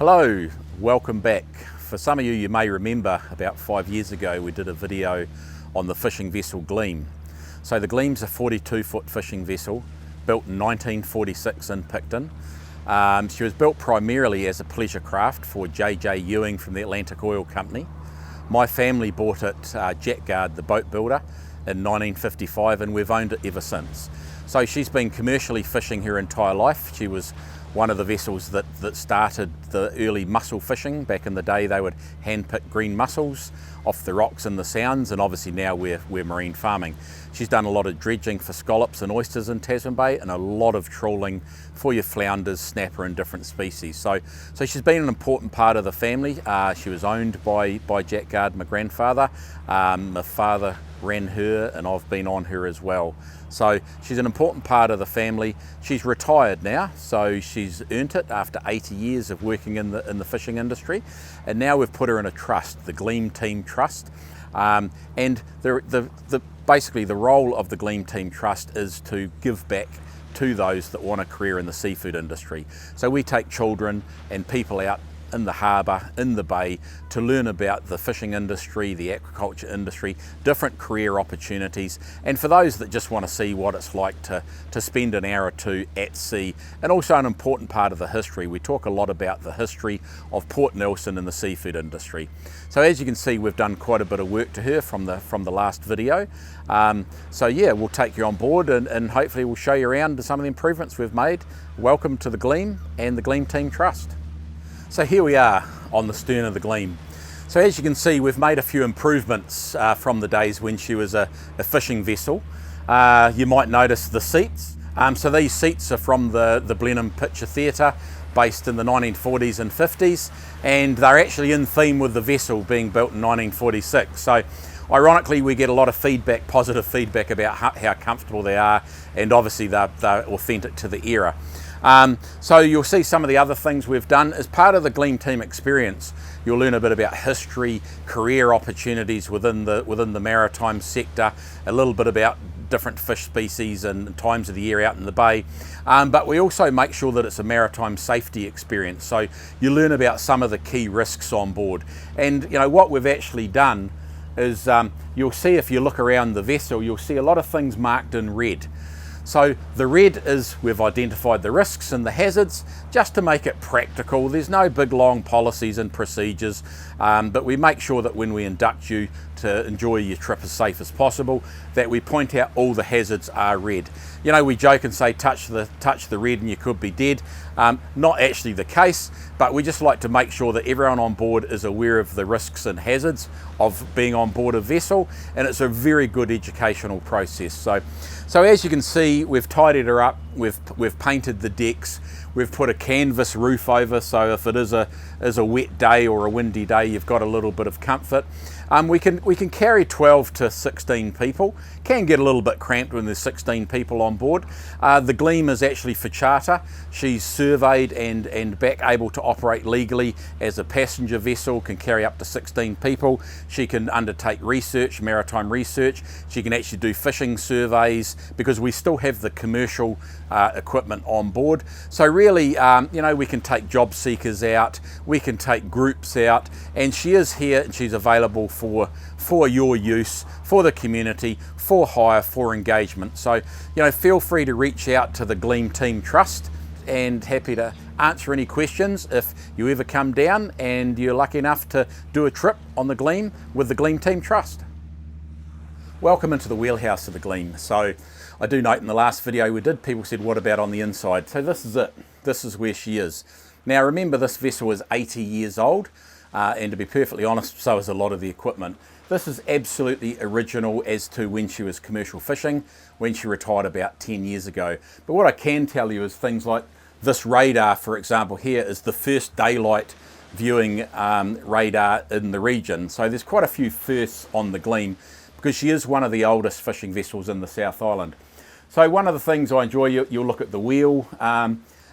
Hello, welcome back. For some of you, you may remember about 5 years ago we did a video on the fishing vessel Gleam. So the Gleam's a 42-foot fishing vessel built in 1946 in Picton. She was built primarily as a pleasure craft for J.J. Ewing from the Atlantic Oil Company. My family bought it, Jack Guard, the boat builder, in 1955, and we've owned it ever since. So she's been commercially fishing her entire life. She was one of the vessels that started the early mussel fishing. Back in the day, they would hand-pick green mussels off the rocks in the sounds, and obviously now we're marine farming. She's done a lot of dredging for scallops and oysters in Tasman Bay, and a lot of trawling for your flounders, snapper and different species. So she's been an important part of the family. She was owned by Jack Guard, my grandfather. My father ran her, and I've been on her as well. So she's an important part of the family. She's retired now, so she's earned it after 80 years of working in the fishing industry, and now we've put her in a trust, the Gleam Team Trust. And basically the role of the Gleam Team Trust is to give back to those that want a career in the seafood industry. So we take children and people out in the harbour, in the bay, to learn about the fishing industry, the aquaculture industry, different career opportunities, and for those that just want to see what it's like to spend an hour or two at sea. And also an important part of the history. We talk a lot about the history of Port Nelson and the seafood industry. So as you can see, we've done quite a bit of work to her from the last video. So yeah, we'll take you on board and hopefully we'll show you around some of the improvements we've made. Welcome to the Gleam and the Gleam Team Trust. So here we are on the stern of the Gleam. So as you can see, we've made a few improvements from the days when she was a fishing vessel. You might notice the seats. So these seats are from the Blenheim Picture Theatre, based in the 1940s and 50s, and they're actually in theme with the vessel being built in 1946. So ironically, we get a lot of feedback, positive feedback about how comfortable they are, and obviously they're authentic to the era. So you'll see some of the other things we've done as part of the Gleam Team experience. You'll learn a bit about history, career opportunities within the maritime sector, a little bit about different fish species and times of the year out in the bay. But we also make sure that it's a maritime safety experience. So you learn about some of the key risks on board. And you know what we've actually done is you'll see, if you look around the vessel, you'll see a lot of things marked in red. So the red is we've identified the risks and the hazards just to make it practical. There's no big long policies and procedures, but we make sure that when we induct you to enjoy your trip as safe as possible, that we point out all the hazards are red. You know, we joke and say touch the red and you could be dead. Not actually the case, but we just like to make sure that everyone on board is aware of the risks and hazards of being on board a vessel, and it's a very good educational process. So as you can see, we've tidied her up, we've painted the decks, we've put a canvas roof over, so if it is a wet day or a windy day, you've got a little bit of comfort. We can carry 12 to 16 people. Can get a little bit cramped when there's 16 people on board. The Gleam is actually for charter. She's surveyed and back able to operate legally as a passenger vessel, can carry up to 16 people. She can undertake research, maritime research. She can actually do fishing surveys, because we still have the commercial equipment on board. So really, you know, we can take job seekers out, we can take groups out, and she is here and she's available for your use, for the community, for hire, for engagement. So, you know, feel free to reach out to the Gleam Team Trust, and happy to answer any questions if you ever come down and you're lucky enough to do a trip on the Gleam with the Gleam Team Trust. Welcome into the wheelhouse of the Gleam. So I do note in the last video we did, people said, what about on the inside? So this is it. This is where she is. Now remember, this vessel is 80 years old. And to be perfectly honest, so is a lot of the equipment. This is absolutely original as to when she was commercial fishing, when she retired about 10 years ago. But what I can tell you is things like this radar, for example, here is the first daylight viewing radar in the region. So there's quite a few firsts on the Gleam, because she is one of the oldest fishing vessels in the South Island. So one of the things I enjoy, you'll look at the wheel.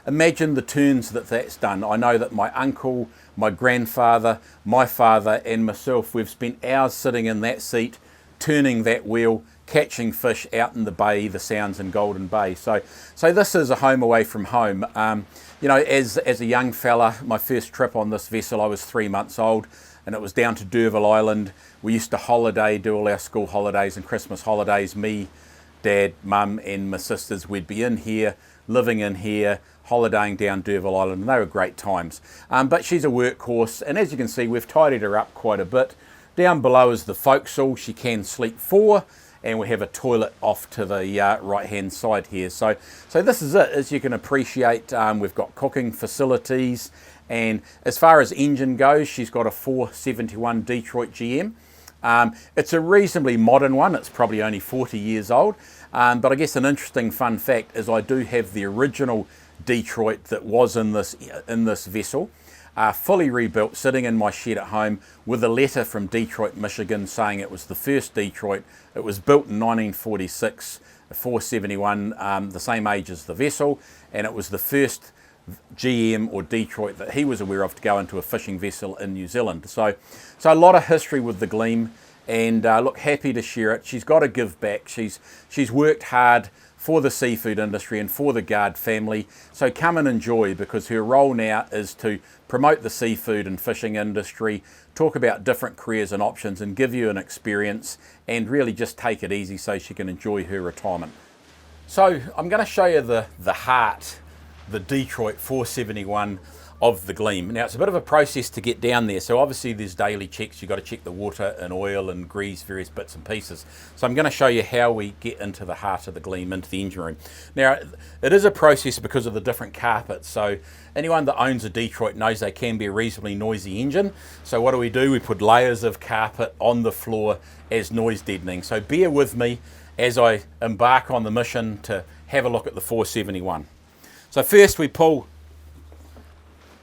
Imagine the turns that's done. I know that my uncle, my grandfather, my father and myself, we've spent hours sitting in that seat, turning that wheel, catching fish out in the bay, the Sounds in Golden Bay. So this is a home away from home. You know, as a young fella, my first trip on this vessel, I was 3 months old, and it was down to D'Urville Island. We used to holiday, do all our school holidays and Christmas holidays. Me, Dad, Mum and my sisters, we'd be in here, living in here, holidaying down D'Urville Island, and they were great times. But she's a workhorse, and as you can see, we've tidied her up quite a bit. Down below is the forecastle. She can sleep 4, and we have a toilet off to the right-hand side here. So this is it. As you can appreciate, we've got cooking facilities, and as far as engine goes, she's got a 471 Detroit GM. It's a reasonably modern one. It's probably only 40 years old. But I guess an interesting fun fact is I do have the original Detroit that was in this vessel, fully rebuilt, sitting in my shed at home with a letter from Detroit, Michigan saying it was the first Detroit. It was built in 1946, 471, the same age as the vessel, and it was the first GM or Detroit that he was aware of to go into a fishing vessel in New Zealand. So a lot of history with the Gleam, and look, happy to share it. She's got to give back. She's worked hard for the seafood industry and for the Guard family. So come and enjoy, because her role now is to promote the seafood and fishing industry, talk about different careers and options, and give you an experience, and really just take it easy so she can enjoy her retirement. So I'm going to show you the heart, the Detroit 471 of the Gleam. Now, it's a bit of a process to get down there, so obviously there's daily checks. You've got to check the water and oil and grease, various bits and pieces. So I'm going to show you how we get into the heart of the Gleam, into the engine room. Now, it is a process because of the different carpets. So anyone that owns a Detroit knows they can be a reasonably noisy engine. So what do? We put layers of carpet on the floor as noise deadening. So bear with me as I embark on the mission to have a look at the 471. So first we pull,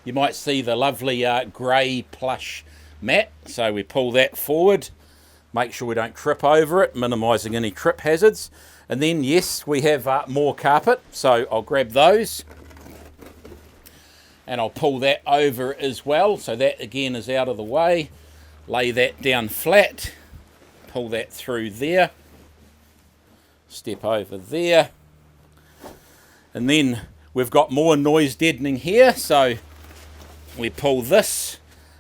you might see the lovely grey plush mat. So we pull that forward, make sure we don't trip over it, minimising any trip hazards. And then, yes, we have more carpet. So I'll grab those and I'll pull that over as well. So that again is out of the way. Lay that down flat, pull that through there, step over there. And then we've got more noise deadening here. So we pull this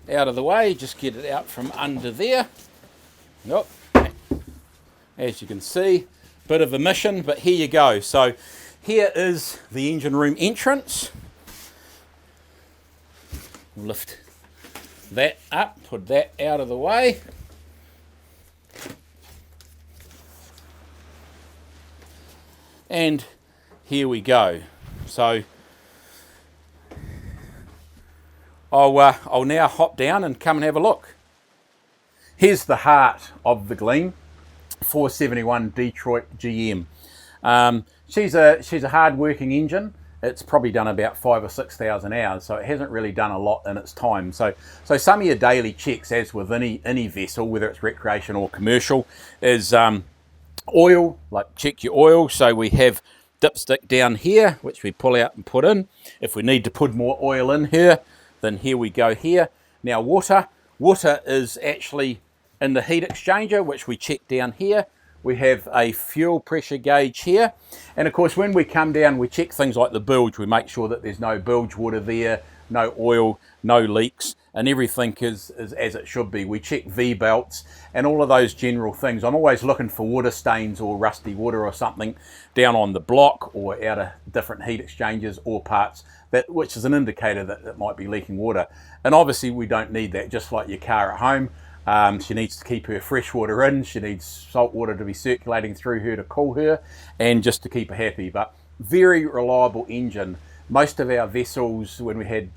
out of the way, just get it out from under there. Nope. As you can see, bit of a mission, but here you go. So here is the engine room entrance. Lift that up, put that out of the way. And here we go. So I'll now hop down and come and have a look. Here's the heart of the Gleam, 471 Detroit GM. She's a hard-working engine. It's probably done about 5,000 or 6,000 hours, so it hasn't really done a lot in its time. So some of your daily checks, as with any vessel, whether it's recreation or commercial, is oil. Like, check your oil. So we have dipstick down here, which we pull out and put in. If we need to put more oil in here, then here we go here. Now water is actually in the heat exchanger, which we check down here. We have a fuel pressure gauge here. And of course, when we come down, we check things like the bilge. We make sure that there's no bilge water there, no oil, no leaks, and everything is as it should be. We check V-belts and all of those general things. I'm always looking for water stains or rusty water or something down on the block or out of different heat exchangers or parts, which is an indicator that it might be leaking water. And obviously we don't need that, just like your car at home. She needs to keep her fresh water in. She needs salt water to be circulating through her to cool her and just to keep her happy. But very reliable engine. Most of our vessels, when we had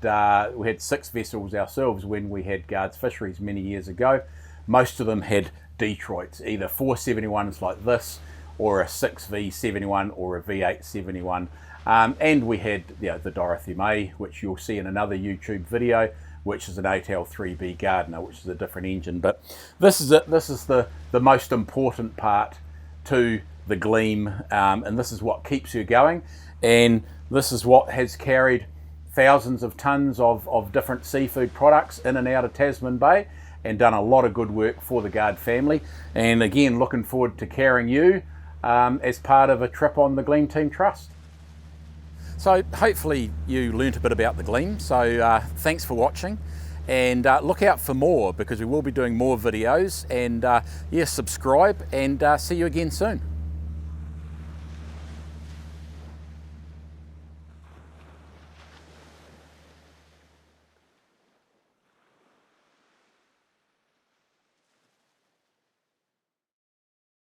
6 vessels ourselves when we had Guards Fisheries many years ago, most of them had Detroits, either 471s like this, or a 6V71 or a V871. And we had the Dorothy May, which you'll see in another YouTube video, which is an 8L3B Gardner, which is a different engine. But this is it. This is the most important part to the Gleam, and this is what keeps her going. And this is what has carried thousands of tons of different seafood products in and out of Tasman Bay and done a lot of good work for the Guard family. And again, looking forward to carrying you as part of a trip on the Gleam Team Trust. So hopefully you learnt a bit about the Gleam. So thanks for watching, and look out for more, because we will be doing more videos. And yes, subscribe, and see you again soon.